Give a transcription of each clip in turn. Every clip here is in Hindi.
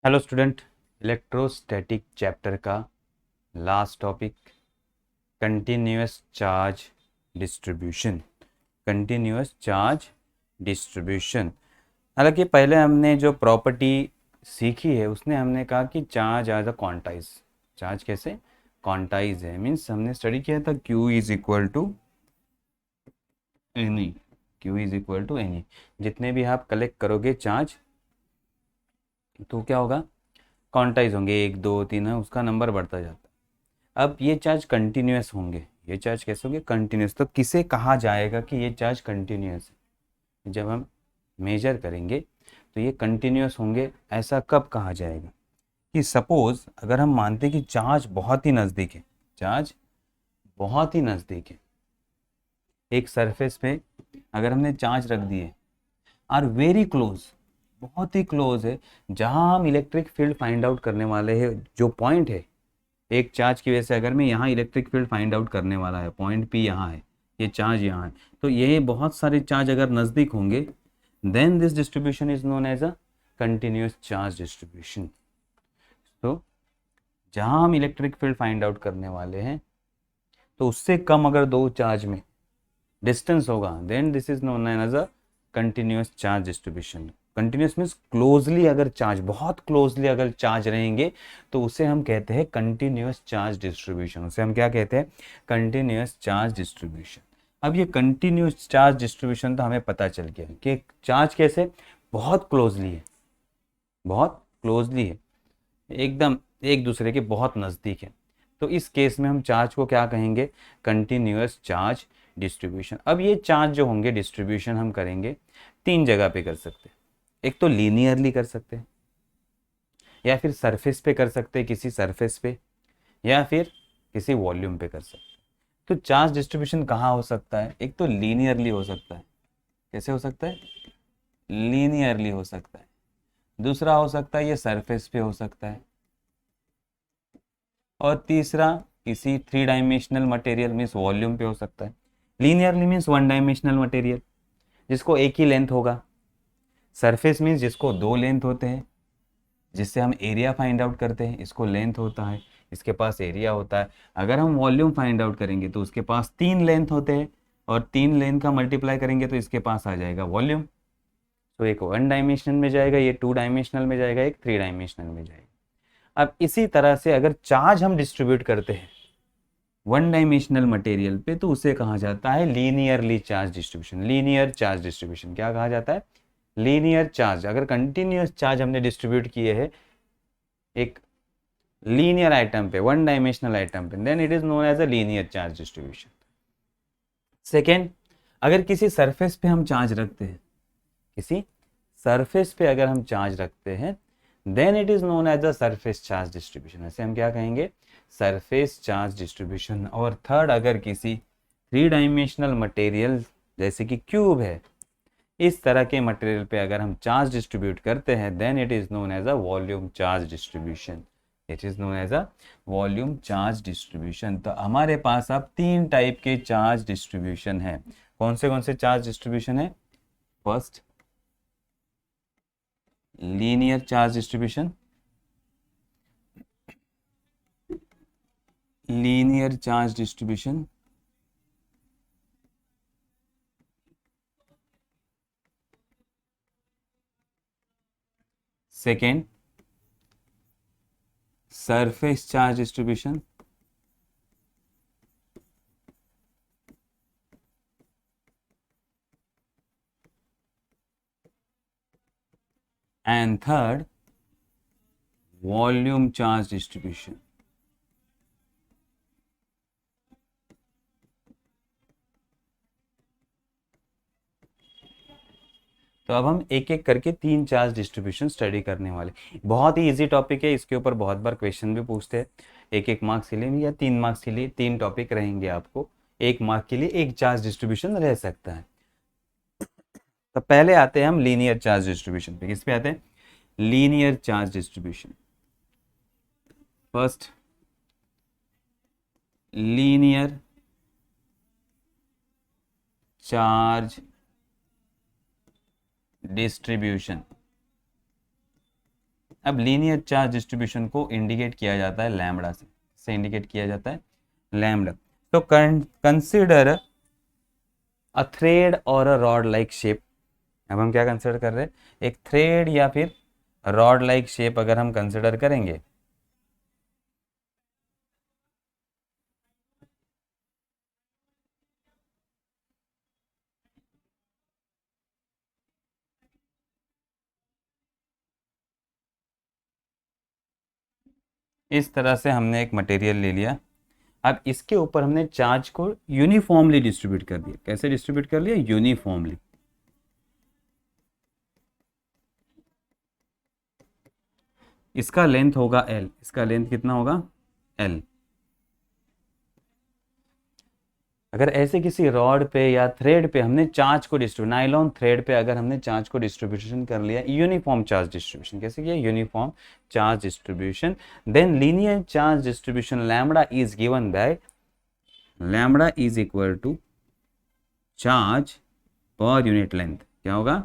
हेलो स्टूडेंट, इलेक्ट्रोस्टैटिक चैप्टर का last topic continuous charge distribution. Continuous charge distribution. हालांकि पहले हमने जो प्रॉपर्टी सीखी है उसने हमने कहा कि charge as a quantise. Charge कैसे क्वांटाइज है, मीन्स हमने स्टडी किया था Q is equal to any. Q is equal to any. जितने भी आप कलेक्ट करोगे चार्ज तो क्या होगा, क्वांटाइज होंगे, एक दो तीन है, उसका नंबर बढ़ता जाता है। अब ये चार्ज कंटिन्यूअस होंगे। ये चार्ज कैसे होंगे, कंटिन्यूअस। तो किसे कहा जाएगा कि ये चार्ज कंटिन्यूअस है? जब हम मेजर करेंगे तो ये कंटिन्यूअस होंगे। ऐसा कब कहा जाएगा कि सपोज अगर हम मानते हैं कि चार्ज बहुत ही नज़दीक है, चार्ज बहुत ही नज़दीक है, एक सरफेस पे अगर हमने चार्ज रख दिए, आर वेरी क्लोज, बहुत ही क्लोज है, जहां हम इलेक्ट्रिक फील्ड फाइंड आउट करने वाले हैं, जो पॉइंट है एक चार्ज की वजह से, अगर मैं यहाँ इलेक्ट्रिक फील्ड फाइंड आउट करने वाला है, पॉइंट पी यहाँ है, ये चार्ज यहाँ है, तो ये बहुत सारे चार्ज अगर नज़दीक होंगे, then this distribution is known as a continuous charge distribution. तो जहाँ हम इलेक्ट्रिक फील्ड फाइंड आउट करने वाले हैं तो उससे कम अगर दो चार्ज में डिस्टेंस होगा, then this is known as a continuous charge distribution. Continuous means closely, अगर चार्ज बहुत क्लोजली अगर चार्ज रहेंगे तो उसे हम कहते हैं कंटिन्यूअस चार्ज डिस्ट्रीब्यूशन। उसे हम क्या कहते हैं, कंटिन्यूअस चार्ज डिस्ट्रीब्यूशन। अब ये कंटिन्यूअस चार्ज डिस्ट्रीब्यूशन तो हमें पता चल गया कि चार्ज कैसे बहुत क्लोजली है, बहुत क्लोजली है, एकदम एक दूसरे के बहुत नज़दीक है। तो इस केस में हम चार्ज को क्या कहेंगे, कंटिन्यूअस चार्ज डिस्ट्रीब्यूशन। अब ये चार्ज जो होंगे डिस्ट्रीब्यूशन हम करेंगे तीन जगह पे कर सकते हैं। एक तो लीनियरली कर सकते हैं, या फिर सरफेस पे कर सकते हैं, किसी सरफेस पे, या फिर किसी वॉल्यूम पे कर सकते हैं। तो चार्ज डिस्ट्रीब्यूशन कहाँ हो सकता है, एक तो लीनियरली हो सकता है। कैसे हो सकता है, लीनियरली हो सकता है। दूसरा हो सकता है ये सरफेस पे हो सकता है। और तीसरा किसी three dimensional material means volume पे हो सकता है। Linearly means one dimensional material जिसको एक ही लेंथ होगा। सरफेस मीन्स जिसको दो लेंथ होते हैं, जिससे हम एरिया फाइंड आउट करते हैं, इसको लेंथ होता है, इसके पास एरिया होता है। अगर हम वॉल्यूम फाइंड आउट करेंगे तो उसके पास तीन लेंथ होते हैं, और तीन लेंथ का मल्टीप्लाई करेंगे तो इसके पास आ जाएगा वॉल्यूम। तो एक वन डायमेंशनल में जाएगा, ये टू डायमेंशनल में जाएगा, एक थ्री डायमेंशनल में जाएगा। अब इसी तरह से अगर चार्ज हम डिस्ट्रीब्यूट करते हैं वन डायमेंशनल मटेरियल पे तो उसे कहा जाता है linearly charge distribution. Linear charge distribution क्या कहा जाता है, लीनियर चार्ज। अगर कंटिन्यूअस चार्ज हमने डिस्ट्रीब्यूट किए हैं एक लीनियर आइटम पे, वन डायमेंशनल आइटम पे, then it is known as a linear charge distribution. Second, अगर किसी सरफेस पे हम चार्ज रखते हैं, किसी सरफेस पे अगर हम चार्ज रखते हैं, then it is known as a surface charge distribution. ऐसे हम क्या कहेंगे, सरफेस चार्ज डिस्ट्रीब्यूशन। और थर्ड, अगर किसी थ्री डायमेंशनल मटेरियल जैसे कि क्यूब है, इस तरह के मटेरियल पे अगर हम चार्ज डिस्ट्रीब्यूट करते हैं, then it is known as a volume charge distribution. It is known as a volume charge distribution. तो हमारे पास अब तीन टाइप के चार्ज डिस्ट्रीब्यूशन है। कौन से चार्ज डिस्ट्रीब्यूशन है, first linear charge distribution, linear charge distribution. Second, surface charge distribution. And third, volume charge distribution. तो अब हम एक एक करके तीन चार्ज डिस्ट्रीब्यूशन स्टडी करने वाले। बहुत ही इजी टॉपिक है, इसके ऊपर बहुत बार क्वेश्चन भी पूछते हैं। एक एक मार्क्स के लिए या तीन मार्क्स के लिए तीन टॉपिक रहेंगे आपको, एक मार्क के लिए एक चार्ज डिस्ट्रीब्यूशन रह सकता है। तो पहले आते हैं हम लीनियर चार्ज डिस्ट्रीब्यूशन पे। किस पे आते हैं, linear charge distribution. First, linear charge distribution. अब लीनियर चार्ज डिस्ट्रीब्यूशन को इंडिकेट किया जाता है लैम्बडा से इंडिकेट किया जाता है लैम्बडा। तो कंसिडर अ थ्रेड और अ रॉड लाइक शेप। अब हम क्या कंसिडर कर रहे हैं, एक थ्रेड या फिर रॉड लाइक शेप अगर हम कंसिडर करेंगे, इस तरह से हमने एक मटेरियल ले लिया। अब इसके ऊपर हमने चार्ज को यूनिफॉर्मली डिस्ट्रीब्यूट कर दिया। कैसे डिस्ट्रीब्यूट कर लिया, यूनिफॉर्मली। इसका लेंथ होगा L, इसका लेंथ कितना होगा L। अगर ऐसे किसी रॉड पे या थ्रेड पे हमने चार्ज को डिस्ट्रीब्यूट, नाइलॉन थ्रेड पे अगर हमने चार्ज को डिस्ट्रीब्यूशन कर लिया, यूनिफॉर्म चार्ज डिस्ट्रीब्यूशन, कैसे किया, uniform charge distribution, then linear charge distribution lambda is given by lambda is equal to charge per unit length. क्या होगा,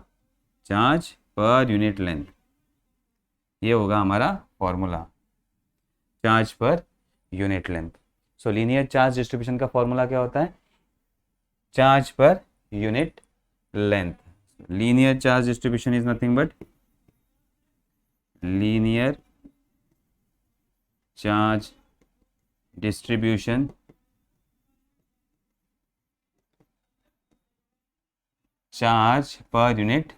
चार्ज पर यूनिट लेंथ। ये होगा हमारा formula, charge per unit length. So linear charge distribution का फॉर्मूला क्या होता है, charge per unit length. Linear charge distribution is nothing but linear charge distribution charge per unit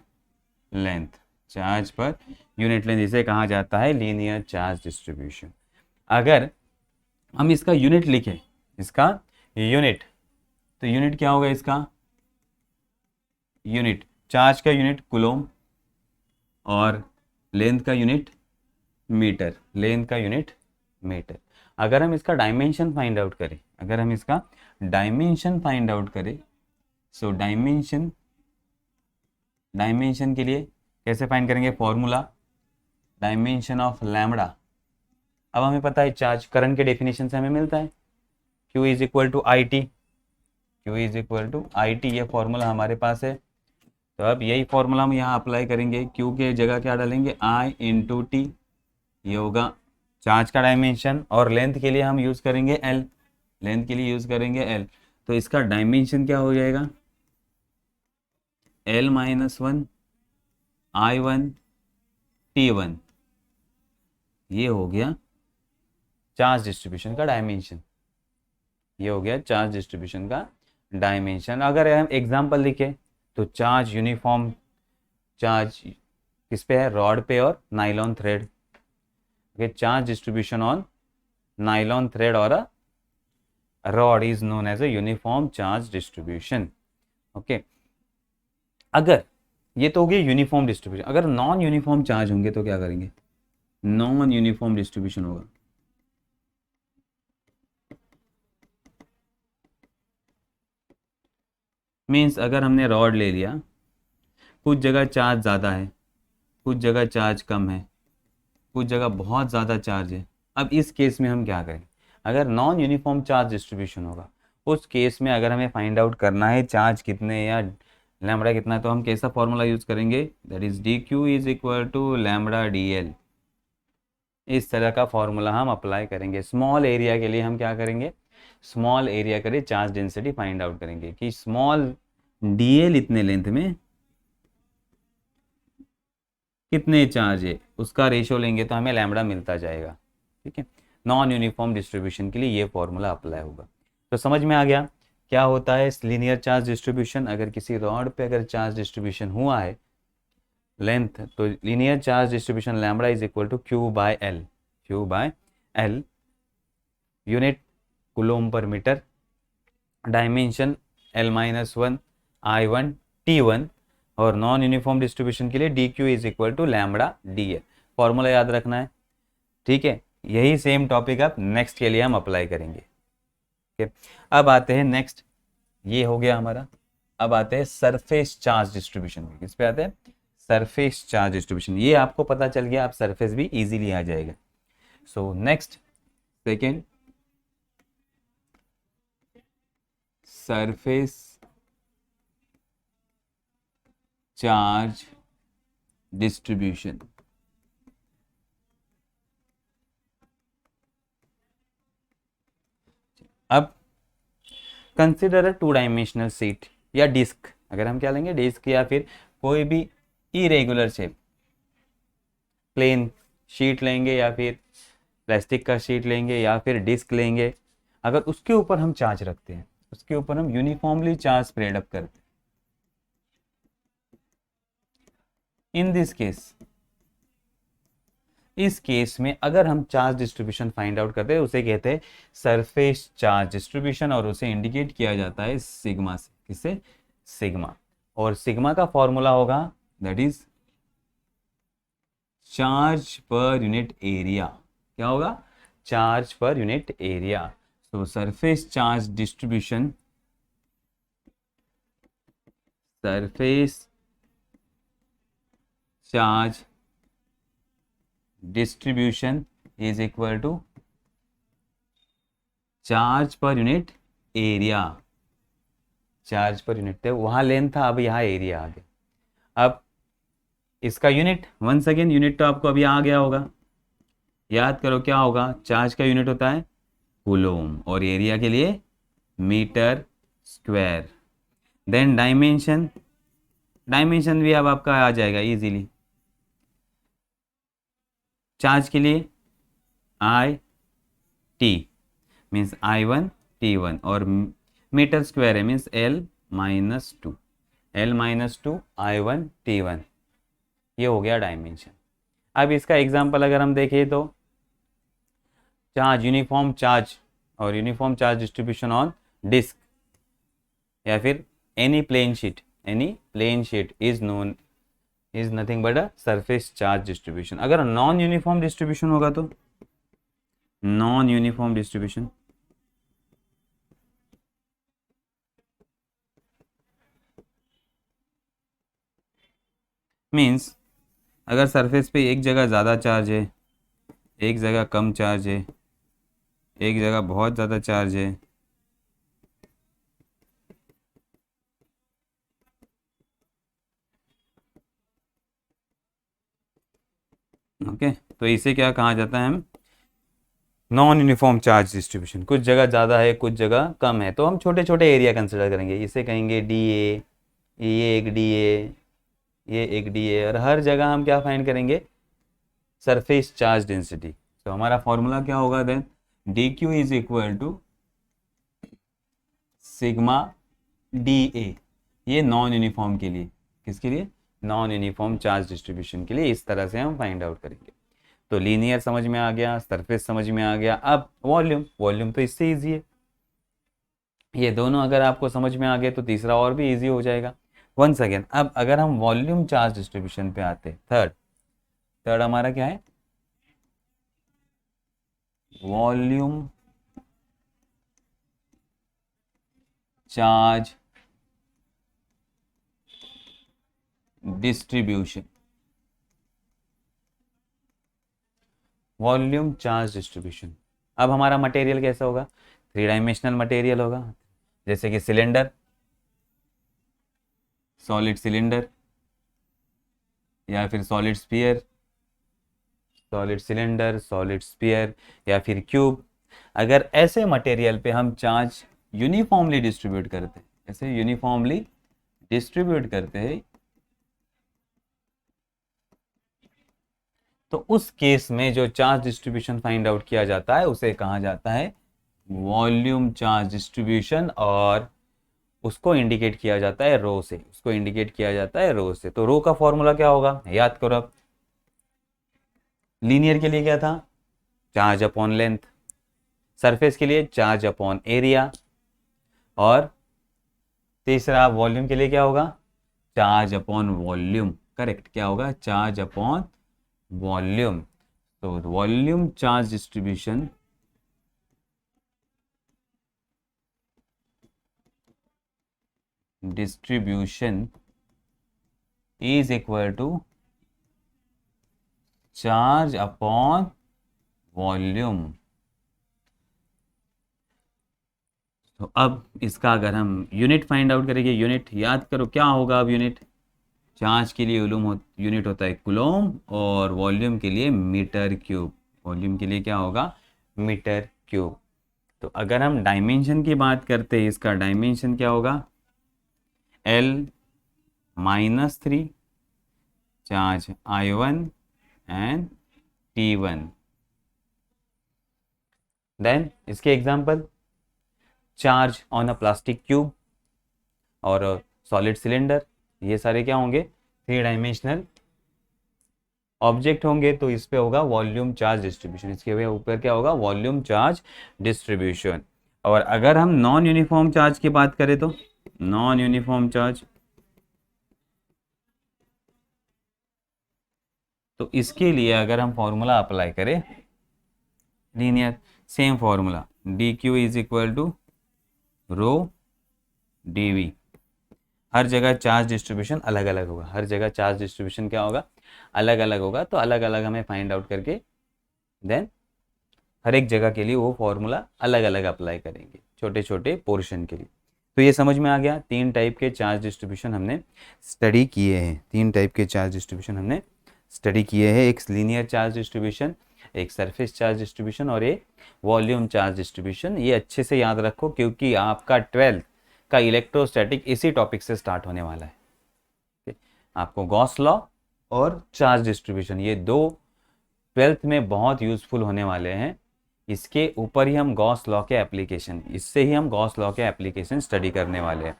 length, charge per unit length इसे कहा जाता है लीनियर चार्ज डिस्ट्रीब्यूशन। अगर हम इसका यूनिट लिखें, इसका यूनिट, तो यूनिट क्या होगा इसका, यूनिट चार्ज का यूनिट कूलोम और लेंथ का यूनिट मीटर, लेंथ का यूनिट मीटर। अगर हम इसका डायमेंशन फाइंड आउट करें, अगर हम इसका डायमेंशन फाइंड आउट करें, सो डायमेंशन के लिए कैसे फाइंड करेंगे, फॉर्मूला डायमेंशन ऑफ लैम्बडा। अब हमें पता है चार्ज करंट के डेफिनेशन से हमें मिलता है Q is equal to I T, Q is equal to I T, ये फॉर्मूला हमारे पास है। तो अब यही फॉर्मूला हम यहाँ अप्लाई करेंगे, Q के जगह क्या डालेंगे, I इंटू टी, ये होगा चार्ज का डायमेंशन, और लेंथ के लिए हम यूज़ करेंगे L, लेंथ के लिए यूज़ करेंगे L। तो इसका डायमेंशन क्या हो जाएगा, L minus one I1 T1, ये हो गया चार्ज डिस्ट्रीब्यूशन का डायमेंशन, ये हो गया चार्ज डिस्ट्रीब्यूशन का डायमेंशन। अगर हम एग्जांपल लिखें तो चार्ज यूनिफॉर्म चार्ज किस पे है, रॉड पे और nylon thread. Okay, charge distribution on nylon thread और a rod is known as a uniform charge distribution. Okay, अगर ये तो हो गया यूनिफॉर्म डिस्ट्रीब्यूशन, अगर नॉन यूनिफॉर्म चार्ज होंगे तो क्या करेंगे, नॉन यूनिफॉर्म डिस्ट्रीब्यूशन होगा। मीन्स अगर हमने रॉड ले लिया, कुछ जगह चार्ज ज़्यादा है, कुछ जगह चार्ज कम है, कुछ जगह बहुत ज़्यादा चार्ज है। अब इस केस में हम क्या करें, अगर नॉन यूनिफॉर्म चार्ज डिस्ट्रीब्यूशन होगा, उस केस में अगर हमें फाइंड आउट करना है चार्ज कितने या लैम्बडा कितना है, तो हम कैसा फॉर्मूला यूज़ करेंगे, that is D Q is equal to lambda D L. इस तरह का फॉर्मूला हम अप्लाई करेंगे। स्मॉल एरिया के लिए हम क्या करेंगे, स्मॉल एरिया के लिए चार्ज डेंसिटी फाइंड आउट करेंगे कि स्मॉल डी एल इतने लेंथ में कितने चार्ज है, उसका रेशियो लेंगे तो हमें लैम्बडा मिलता जाएगा। ठीक है, नॉन यूनिफॉर्म डिस्ट्रीब्यूशन के लिए ये फॉर्मूला अप्लाई होगा। तो समझ में आ गया क्या होता है लीनियर चार्ज डिस्ट्रीब्यूशन। अगर किसी रॉड पे अगर चार्ज डिस्ट्रीब्यूशन हुआ है लेंथ, तो linear charge distribution lambda is equal to Q by L, Q by L, unit coulomb per metre, dimension L minus one I1 T1, और नॉन यूनिफॉर्म डिस्ट्रीब्यूशन के लिए D Q is equal to lambda D A. Formula याद रखना है। ठीक है, यही सेम टॉपिक अब नेक्स्ट के लिए हम अप्लाई करेंगे। ठीक है, अब आते हैं नेक्स्ट, ये हो गया हमारा। अब आते हैं सरफेस चार्ज डिस्ट्रीब्यूशन। किस पे आते हैं, सरफेस चार्ज डिस्ट्रीब्यूशन। ये आपको पता चल गया, आप सरफेस भी इजीली आ जाएगा। So next second, surface charge distribution. अब consider a two dimensional sheet या डिस्क, अगर हम क्या लेंगे डिस्क या फिर कोई भी इरेगुलर शेप प्लेन शीट लेंगे या फिर प्लास्टिक का शीट लेंगे या फिर डिस्क लेंगे, अगर उसके ऊपर हम चार्ज रखते हैं, उसके ऊपर हम यूनिफॉर्मली चार्ज स्प्रेड अप करते हैं। इन दिस केस, इस केस में अगर हम चार्ज डिस्ट्रीब्यूशन फाइंड आउट करते हैं उसे कहते हैं सरफेस चार्ज डिस्ट्रीब्यूशन, और उसे इंडिकेट किया जाता है सिग्मा से। किससे? सिग्मा। और सिग्मा का फॉर्मूला होगा that is charge per unit area. क्या होगा? Charge per unit area. So surface charge distribution, surface charge distribution is equal to charge per unit area. Charge per unit थे, वहां लेंथ था, अब यहाँ एरिया आ गया। अब इसका यूनिट, वंस अगेन यूनिट तो आपको अभी आ गया होगा, याद करो क्या होगा, चार्ज का यूनिट होता है कूलोम और एरिया के लिए metre square. Then dimension, dimension भी अब आपका आ जाएगा इजीली। चार्ज के लिए I T means I1 T1, और मीटर स्क्वायर है means L-2, L-2 I1 T1, ये हो गया डायमेंशन। अब इसका एग्जांपल अगर हम देखें तो चार्ज, यूनिफॉर्म चार्ज और uniform charge distribution on disc या फिर any plane sheet is known is nothing but a surface charge distribution. अगर नॉन यूनिफॉर्म डिस्ट्रीब्यूशन होगा तो नॉन यूनिफॉर्म डिस्ट्रीब्यूशन मीन्स अगर सरफेस पे एक जगह ज़्यादा चार्ज है, एक जगह कम चार्ज है, एक जगह बहुत ज़्यादा चार्ज है, ओके, तो इसे क्या कहा जाता है? हम नॉन यूनिफॉर्म चार्ज डिस्ट्रीब्यूशन। कुछ जगह ज़्यादा है, कुछ जगह कम है, तो हम छोटे छोटे एरिया कंसिडर करेंगे। इसे कहेंगे DA, ये एक DA, ये एक DA, और हर जगह हम क्या फाइंड करेंगे? Surface charge density. तो हमारा फॉर्मूला क्या होगा then? DQ is equal to sigma DA। ये नॉन यूनिफॉर्म के लिए, किसके लिए? नॉन यूनिफॉर्म चार्ज डिस्ट्रीब्यूशन के लिए। इस तरह से हम फाइंड आउट करेंगे। तो लीनियर समझ में आ गया, सरफेस समझ में आ गया। अब वॉल्यूम, वॉल्यूम तो इससे ईजी है। ये दोनों अगर आपको समझ में आ गए तो तीसरा और भी ईजी हो जाएगा। वंस अगेन, अब अगर हम वॉल्यूम चार्ज डिस्ट्रीब्यूशन पे आते हैं, थर्ड हमारा क्या है? Volume charge distribution. Volume charge distribution. अब हमारा मटेरियल कैसा होगा? 3 डायमेंशनल मटेरियल होगा, जैसे कि सिलेंडर, सॉलिड सिलेंडर या फिर solid sphere, solid cylinder, solid sphere या फिर क्यूब। अगर ऐसे मटेरियल पे हम चार्ज यूनिफॉर्मली डिस्ट्रीब्यूट करते हैं, ऐसे यूनिफॉर्मली डिस्ट्रीब्यूट करते हैं, तो उस केस में जो चार्ज डिस्ट्रीब्यूशन फाइंड आउट किया जाता है उसे कहा जाता है वॉल्यूम चार्ज डिस्ट्रीब्यूशन, और उसको इंडिकेट किया जाता है रो से। उसको इंडिकेट किया जाता है रो से। तो रो का फॉर्मूला क्या होगा? याद करो। अब लीनियर के लिए क्या था? Charge upon length. सरफेस के लिए चार्ज अपॉन एरिया। और तीसरा वॉल्यूम के लिए क्या होगा? Charge upon volume. करेक्ट, क्या होगा? Charge upon volume. तो volume charge distribution is equal to charge upon volume. तो अब इसका अगर हम यूनिट फाइंड आउट करेंगे, यूनिट याद करो क्या होगा? अब यूनिट चार्ज के लिए यूनिट होता है कूलोम, और वॉल्यूम के लिए मीटर क्यूब। वॉल्यूम के लिए क्या होगा? Metre cube. तो अगर हम डायमेंशन की बात करते हैं, इसका डायमेंशन क्या होगा, L-3 charge I1 and T1। Then इसके example, charge on a plastic cube और सॉलिड सिलेंडर, ये सारे क्या होंगे, 3 डायमेंशनल ऑब्जेक्ट होंगे। तो इस पे होगा वॉल्यूम चार्ज डिस्ट्रीब्यूशन, इसके ऊपर क्या होगा, वॉल्यूम चार्ज डिस्ट्रीब्यूशन। और अगर हम नॉन यूनिफॉर्म चार्ज की बात करें तो नॉन यूनिफॉर्म चार्ज, तो इसके लिए अगर हम फॉर्मूला अप्लाई करें linear, same formula, D Q is equal to rho D V. हर जगह चार्ज डिस्ट्रीब्यूशन अलग अलग होगा, हर जगह चार्ज डिस्ट्रीब्यूशन क्या होगा, अलग अलग होगा। तो अलग अलग हमें फाइंड आउट करके देन हर एक जगह के लिए वो फॉर्मूला अलग अलग अप्लाई करेंगे छोटे छोटे पोर्शन के लिए। तो ये समझ में आ गया, 3 टाइप के चार्ज डिस्ट्रीब्यूशन हमने स्टडी किए हैं, 3 टाइप के चार्ज डिस्ट्रीब्यूशन हमने स्टडी किए हैं, एक लीनियर चार्ज डिस्ट्रीब्यूशन, एक सरफेस चार्ज डिस्ट्रीब्यूशन और एक वॉल्यूम चार्ज डिस्ट्रीब्यूशन। ये अच्छे से याद रखो क्योंकि आपका 12th का इलेक्ट्रोस्टैटिक इसी टॉपिक से स्टार्ट होने वाला है। आपको गॉस लॉ और चार्ज डिस्ट्रीब्यूशन, ये दो 12th में बहुत यूजफुल होने वाले हैं। इसके ऊपर ही हम गॉस लॉ के एप्लीकेशन, इससे ही हम गॉस लॉ के एप्लीकेशन स्टडी करने वाले हैं।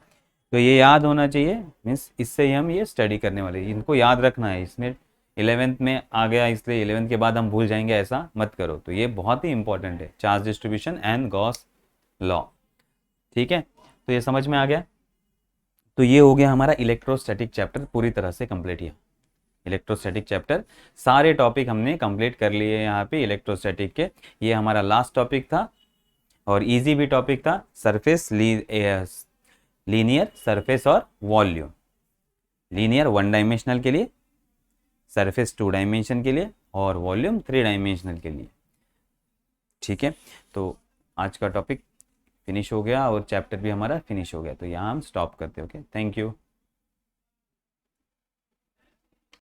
तो ये याद होना चाहिए, मीन्स इससे ही हम ये स्टडी करने वाले हैं, इनको याद रखना है। इसमें 11th में आ गया इसलिए 11th के बाद हम भूल जाएंगे, ऐसा मत करो। तो ये बहुत ही इंपॉर्टेंट है, charge distribution and Gauss law. ठीक है, तो ये समझ में आ गया। तो ये हो गया हमारा इलेक्ट्रोस्टैटिक चैप्टर पूरी तरह से कंप्लीट। है इलेक्ट्रोस्टैटिक चैप्टर सारे टॉपिक हमने कंप्लीट कर लिए यहाँ पे इलेक्ट्रोस्टैटिक के। ये हमारा लास्ट टॉपिक था और इजी भी टॉपिक था, सरफेस, लीनियर, सरफेस और वॉल्यूम। लीनियर 1 डायमेंशनल के लिए, सरफेस 2 डायमेंशन के लिए और वॉल्यूम 3 डायमेंशनल के लिए। ठीक है, तो आज का टॉपिक फिनिश हो गया और चैप्टर भी हमारा फिनिश हो गया। तो यहाँ हम स्टॉप करते हैं। Okay, thank you.